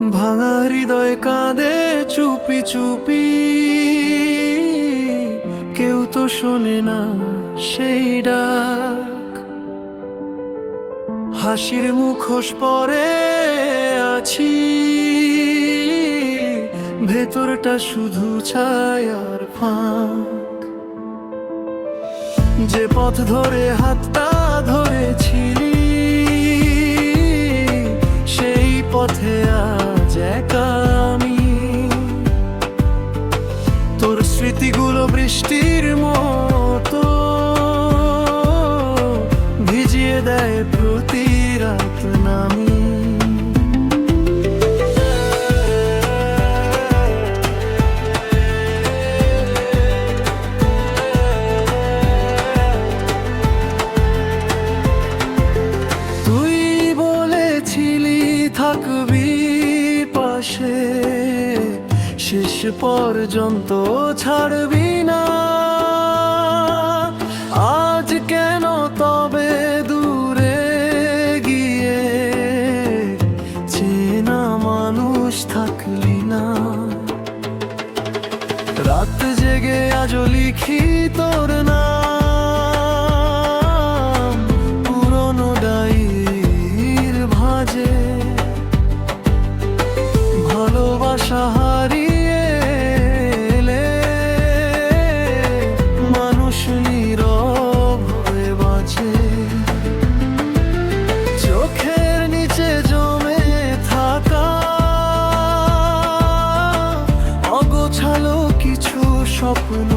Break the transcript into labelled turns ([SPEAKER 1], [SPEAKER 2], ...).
[SPEAKER 1] ভাঙা হৃদয় কাঁদে চুপি চুপি, কেউ তো শোনে না সেই ডাক। হাসির মুখোশ পরে আছি, ভেতরটা শুধু ছায়ার ফাঁক। যে পথ ধরে হাতটা ধরেছিলি, সেই পথে আজ একা আমি। তোর স্মৃতিগুলো বৃষ্টির মতো ভিজিয়ে দেয় প্রতি রাত নামি। তুই বলেছিলি থাকবি পাশে, শেষ পর্যন্ত ছাড়বি না। আজ কেন তবে দূরে গিয়ে চেনা মানুষ থাকলি না? রাত জেগে আজও লিখি তোর নাম পুরনো ডায়েরির ভাঁজে। ভালোবাসা হারিয়ে এলে মানুষ নীরব হয়ে বাঁচে। চোখের নিচে জমে থাকা অগোছালো কিছু স্বপ্ন